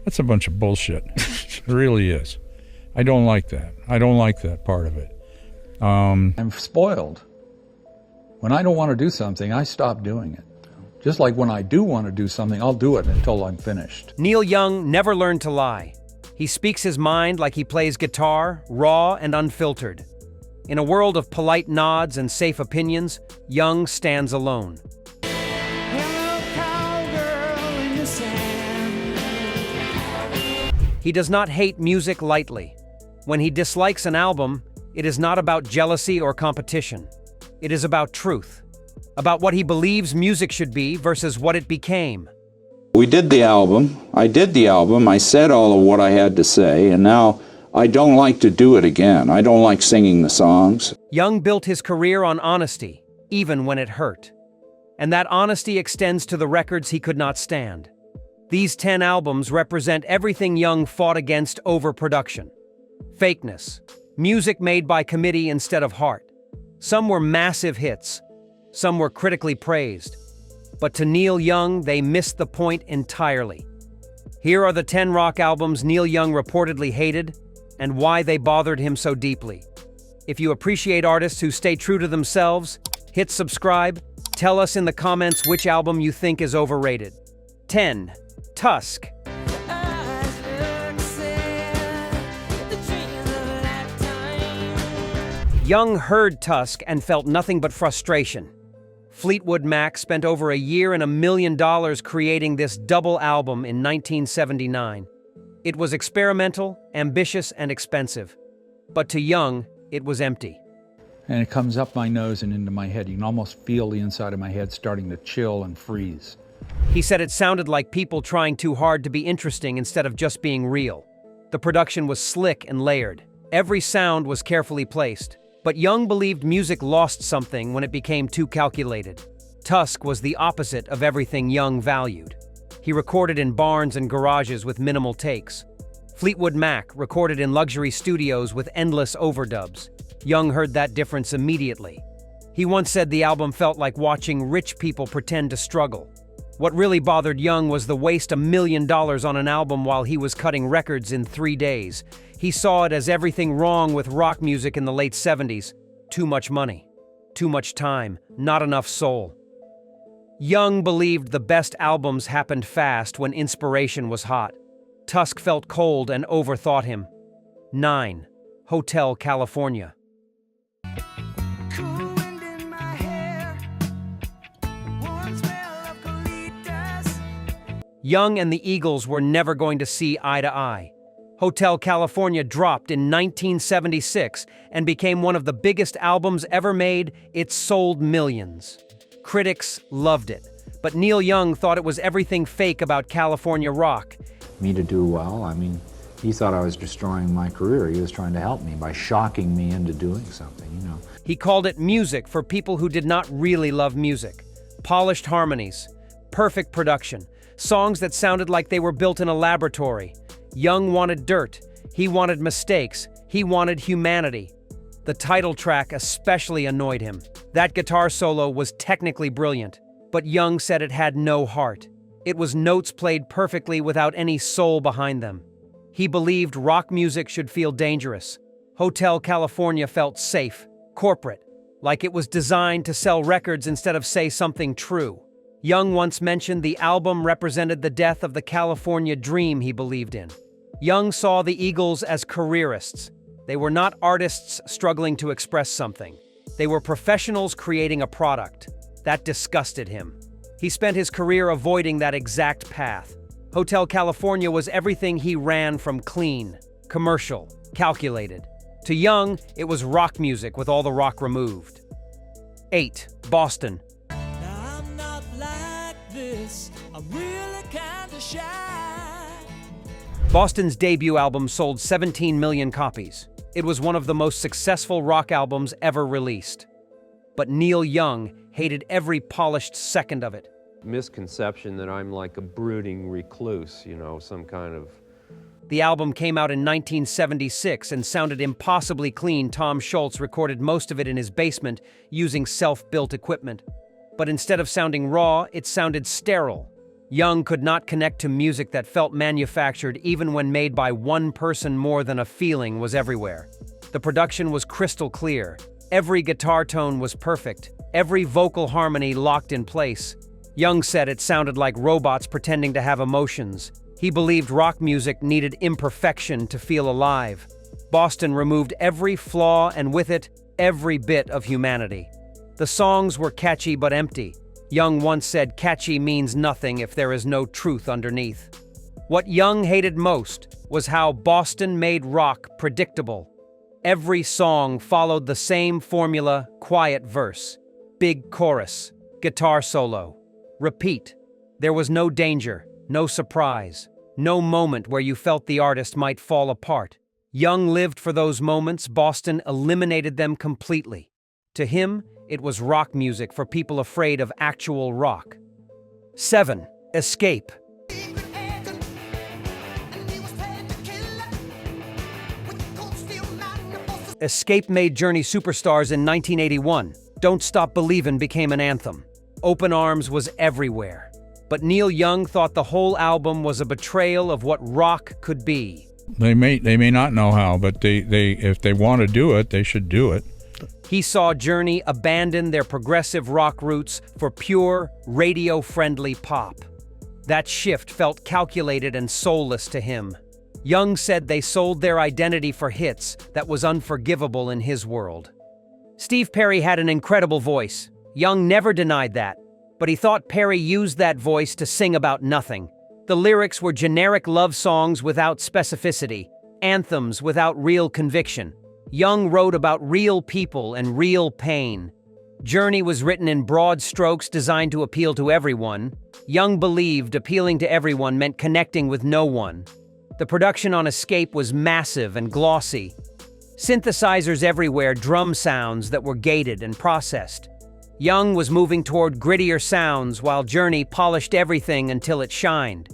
That's a bunch of bullshit. It really is. I don't like that. I don't like that part of it. I'm spoiled. When I don't want to do something, I stop doing it. Just like when I do want to do something, I'll do it until I'm finished. Neil Young never learned to lie. He speaks his mind like he plays guitar, raw and unfiltered. In a world of polite nods and safe opinions, Young stands alone. He does not hate music lightly. When he dislikes an album, it is not about jealousy or competition. It is about truth, about what he believes music should be versus what it became. We did the album. I did the album. I said all of what I had to say, and now I don't like to do it again. I don't like singing the songs. Young built his career on honesty, even when it hurt. And that honesty extends to the records he could not stand. These 10 albums represent everything Young fought against overproduction. Fakeness, music made by committee instead of heart. Some were massive hits, some were critically praised. But to Neil Young, they missed the point entirely. Here are the 10 rock albums Neil Young reportedly hated, and why they bothered him so deeply. If you appreciate artists who stay true to themselves, hit subscribe. Tell us in the comments which album you think is overrated. 10. Tusk. Young heard Tusk and felt nothing but frustration. Fleetwood Mac spent over a year and $1 million creating this double album in 1979. It was experimental, ambitious, and expensive. But to Young, it was empty. And it comes up my nose and into my head. You can almost feel the inside of my head starting to chill and freeze. He said it sounded like people trying too hard to be interesting instead of just being real. The production was slick and layered. Every sound was carefully placed. But Young believed music lost something when it became too calculated. Tusk was the opposite of everything Young valued. He recorded in barns and garages with minimal takes. Fleetwood Mac recorded in luxury studios with endless overdubs. Young heard that difference immediately. He once said the album felt like watching rich people pretend to struggle. What really bothered Young was the waste $1 million on an album while he was cutting records in 3 days. He saw it as everything wrong with rock music in the late 70s. Too much money, too much time, not enough soul. Young believed the best albums happened fast when inspiration was hot. Tusk felt cold and overthought him. 9. Hotel California. Young and the Eagles were never going to see eye to eye. Hotel California dropped in 1976 and became one of the biggest albums ever made. It sold millions. Critics loved it, but Neil Young thought it was everything fake about California rock. Me to do well, I mean, he thought I was destroying my career. He was trying to help me by shocking me into doing something, you know. He called it music for people who did not really love music. Polished harmonies, perfect production, songs that sounded like they were built in a laboratory. Young wanted dirt, he wanted mistakes, he wanted humanity. The title track especially annoyed him. That guitar solo was technically brilliant, but Young said it had no heart. It was notes played perfectly without any soul behind them. He believed rock music should feel dangerous. Hotel California felt safe, corporate, like it was designed to sell records instead of say something true. Young once mentioned the album represented the death of the California dream he believed in. Young saw the Eagles as careerists. They were not artists struggling to express something. They were professionals creating a product. That disgusted him. He spent his career avoiding that exact path. Hotel California was everything he ran from: clean, commercial, calculated. To Young, it was rock music with all the rock removed. 8. Boston. Now I'm not like this. I'm really kinda shy. Boston's debut album sold 17 million copies. It was one of the most successful rock albums ever released. But Neil Young hated every polished second of it. Misconception that I'm like a brooding recluse, you know, some kind of... The album came out in 1976 and sounded impossibly clean. Tom Scholz recorded most of it in his basement using self-built equipment. But instead of sounding raw, it sounded sterile. Young could not connect to music that felt manufactured even when made by one person. More than a feeling was everywhere. The production was crystal clear. Every guitar tone was perfect. Every vocal harmony locked in place. Young said it sounded like robots pretending to have emotions. He believed rock music needed imperfection to feel alive. Boston removed every flaw and with it, every bit of humanity. The songs were catchy but empty. Young once said catchy means nothing if there is no truth underneath. What Young hated most was how Boston made rock predictable. Every song followed the same formula: quiet verse, big chorus, guitar solo, repeat. There was no danger, no surprise, no moment where you felt the artist might fall apart. Young lived for those moments. Boston eliminated them completely. To him, it was rock music for people afraid of actual rock. 7. Escape. Escape made Journey superstars in 1981. Don't Stop Believin' became an anthem. Open Arms was everywhere. But Neil Young thought the whole album was a betrayal of what rock could be. They may not know how, but they if they want to do it, they should do it. He saw Journey abandon their progressive rock roots for pure, radio-friendly pop. That shift felt calculated and soulless to him. Young said they sold their identity for hits that was unforgivable in his world. Steve Perry had an incredible voice. Young never denied that, but he thought Perry used that voice to sing about nothing. The lyrics were generic love songs without specificity, anthems without real conviction. Young wrote about real people and real pain. Journey was written in broad strokes designed to appeal to everyone. Young believed appealing to everyone meant connecting with no one. The production on Escape was massive and glossy. Synthesizers everywhere, drum sounds that were gated and processed. Young was moving toward grittier sounds while Journey polished everything until it shined.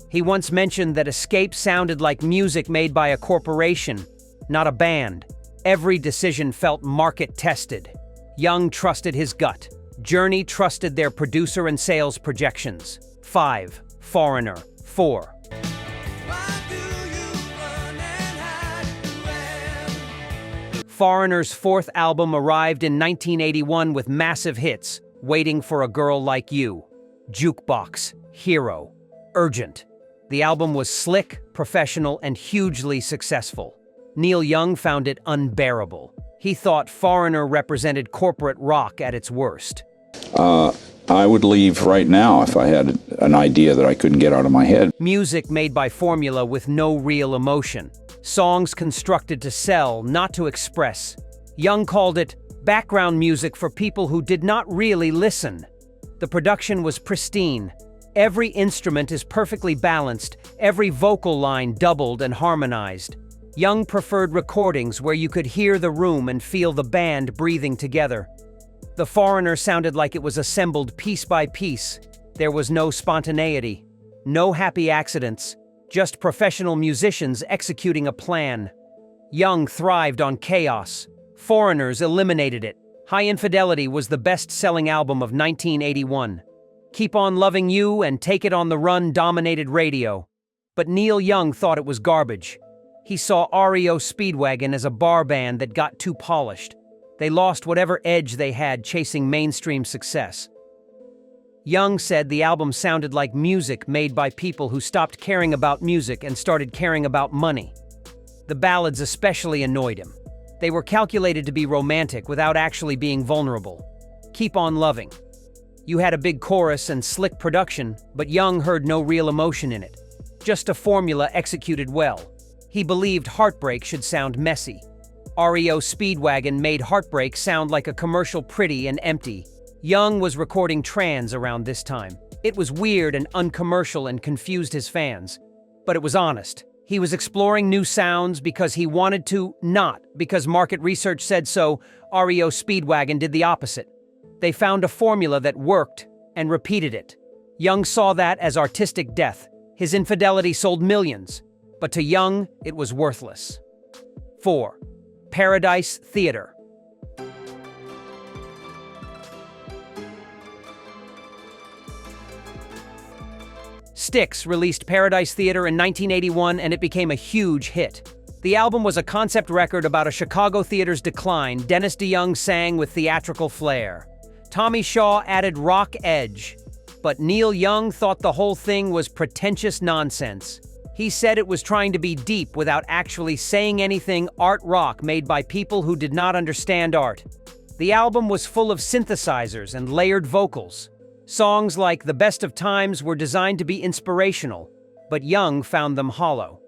He once mentioned that Escape sounded like music made by a corporation, not a band. Every decision felt market-tested. Young trusted his gut. Journey trusted their producer and sales projections. 5. Foreigner. 4. Foreigner's fourth album arrived in 1981 with massive hits: Waiting for a Girl Like You, Jukebox, Hero, Urgent. The album was slick, professional, and hugely successful. Neil Young found it unbearable. He thought Foreigner represented corporate rock at its worst. I would leave right now if I had an idea that I couldn't get out of my head. Music made by formula with no real emotion. Songs constructed to sell, not to express. Young called it background music for people who did not really listen. The production was pristine. Every instrument is perfectly balanced, every vocal line doubled and harmonized. Young preferred recordings where you could hear the room and feel the band breathing together. The Foreigner sounded like it was assembled piece by piece. There was no spontaneity, no happy accidents, just professional musicians executing a plan. Young thrived on chaos. Foreigners eliminated it. High Infidelity was the best-selling album of 1981. Keep on Loving You and Take It on the Run dominated radio. But Neil Young thought it was garbage. He saw REO Speedwagon as a bar band that got too polished. They lost whatever edge they had chasing mainstream success. Young said the album sounded like music made by people who stopped caring about music and started caring about money. The ballads especially annoyed him. They were calculated to be romantic without actually being vulnerable. Keep on Loving. You had a big chorus and slick production, but Young heard no real emotion in it. Just a formula executed well. He believed heartbreak should sound messy. REO Speedwagon made heartbreak sound like a commercial, pretty and empty. Young was recording Trans around this time. It was weird and uncommercial and confused his fans. But it was honest. He was exploring new sounds because he wanted to, not because market research said so. REO Speedwagon did the opposite. They found a formula that worked and repeated it. Young saw that as artistic death. His infidelity sold millions, but to Young, it was worthless. 4. Paradise Theater. Styx released Paradise Theater in 1981 and it became a huge hit. The album was a concept record about a Chicago theater's decline. Dennis DeYoung sang with theatrical flair. Tommy Shaw added rock edge. But Neil Young thought the whole thing was pretentious nonsense. He said it was trying to be deep without actually saying anything, art rock made by people who did not understand art. The album was full of synthesizers and layered vocals. Songs like The Best of Times were designed to be inspirational, but Young found them hollow.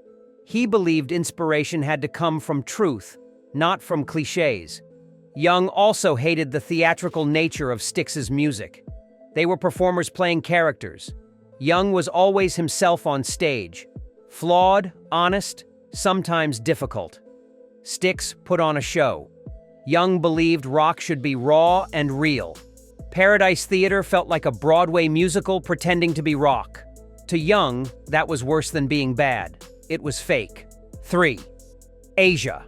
He believed inspiration had to come from truth, not from cliches. Young also hated the theatrical nature of Styx's music. They were performers playing characters. Young was always himself on stage. Flawed, honest, sometimes difficult. Styx put on a show. Young believed rock should be raw and real. Paradise Theater felt like a Broadway musical pretending to be rock. To Young, that was worse than being bad. It was fake. 3. Asia.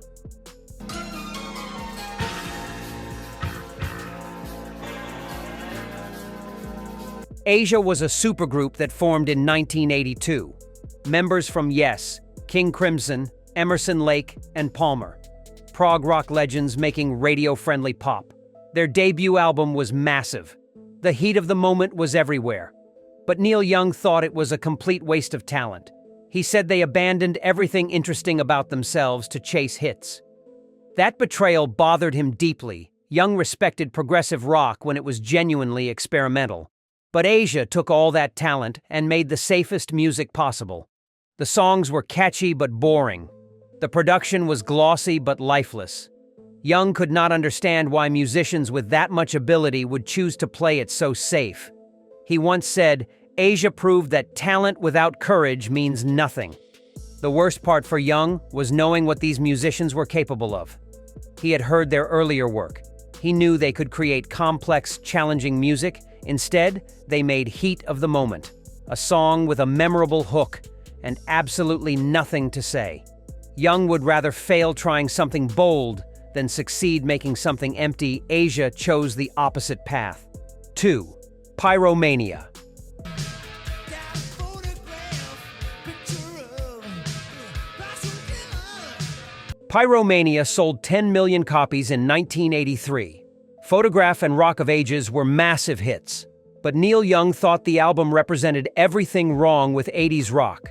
Asia was a supergroup that formed in 1982. Members from Yes, King Crimson, Emerson Lake, and Palmer. Prog rock legends making radio-friendly pop. Their debut album was massive. The heat of the moment was everywhere. But Neil Young thought it was a complete waste of talent. He said they abandoned everything interesting about themselves to chase hits. That betrayal bothered him deeply. Young respected progressive rock when it was genuinely experimental. But Asia took all that talent and made the safest music possible. The songs were catchy but boring. The production was glossy but lifeless. Young could not understand why musicians with that much ability would choose to play it so safe. He once said, "Asia proved that talent without courage means nothing." The worst part for Young was knowing what these musicians were capable of. He had heard their earlier work. He knew they could create complex, challenging music. Instead, they made heat of the moment, a song with a memorable hook and absolutely nothing to say. Young would rather fail trying something bold than succeed making something empty. Asia chose the opposite path. 2. Pyromania. Pyromania sold 10 million copies in 1983. Photograph and Rock of Ages were massive hits, but Neil Young thought the album represented everything wrong with 80s rock.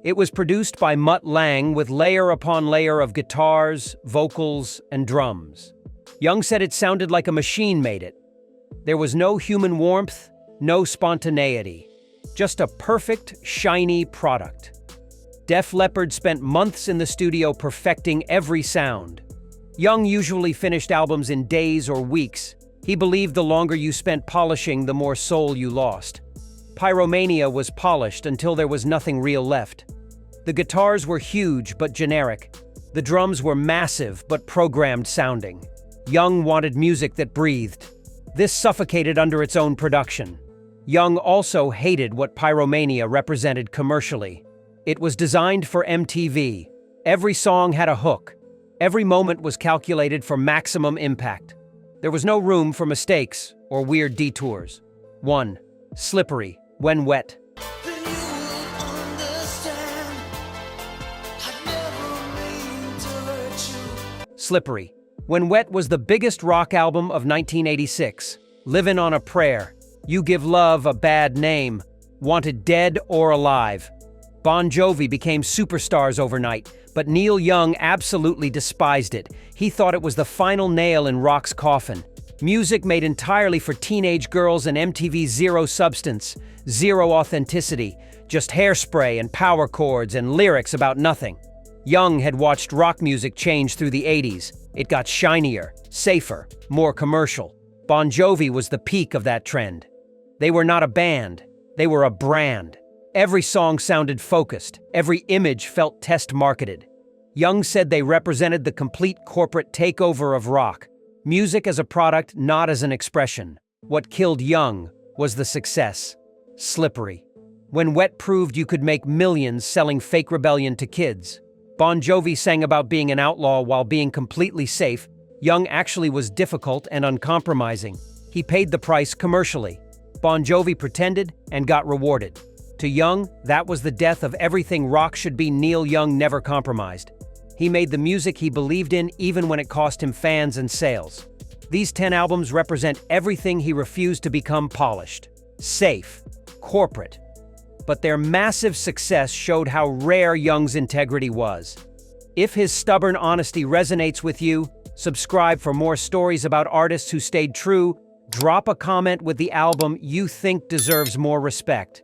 It was produced by Mutt Lange with layer upon layer of guitars, vocals, and drums. Young said it sounded like a machine made it. There was no human warmth, no spontaneity, just a perfect, shiny product. Def Leppard spent months in the studio perfecting every sound. Young usually finished albums in days or weeks. He believed the longer you spent polishing, the more soul you lost. Pyromania was polished until there was nothing real left. The guitars were huge but generic. The drums were massive but programmed sounding. Young wanted music that breathed. This suffocated under its own production. Young also hated what Pyromania represented commercially. It was designed for MTV. Every song had a hook. Every moment was calculated for maximum impact. There was no room for mistakes or weird detours. 1. Slippery, When Wet. Slippery, When Wet was the biggest rock album of 1986. Livin' on a Prayer, You Give Love a Bad Name, Wanted Dead or Alive. Bon Jovi became superstars overnight, but Neil Young absolutely despised it. He thought it was the final nail in rock's coffin. Music made entirely for teenage girls and MTV's zero substance, zero authenticity, just hairspray and power chords and lyrics about nothing. Young had watched rock music change through the 80s. It got shinier, safer, more commercial. Bon Jovi was the peak of that trend. They were not a band, they were a brand. Every song sounded focused, every image felt test-marketed. Young said they represented the complete corporate takeover of rock. Music as a product, not as an expression. What killed Young was the success. Slippery. When Wet proved you could make millions selling Fake Rebellion to kids. Bon Jovi sang about being an outlaw while being completely safe. Young actually was difficult and uncompromising. He paid the price commercially. Bon Jovi pretended and got rewarded. To Young, that was the death of everything rock should be. Neil Young never compromised. He made the music he believed in even when it cost him fans and sales. These 10 albums represent everything he refused to become: polished, safe, corporate. But their massive success showed how rare Young's integrity was. If his stubborn honesty resonates with you, subscribe for more stories about artists who stayed true. Drop a comment with the album you think deserves more respect.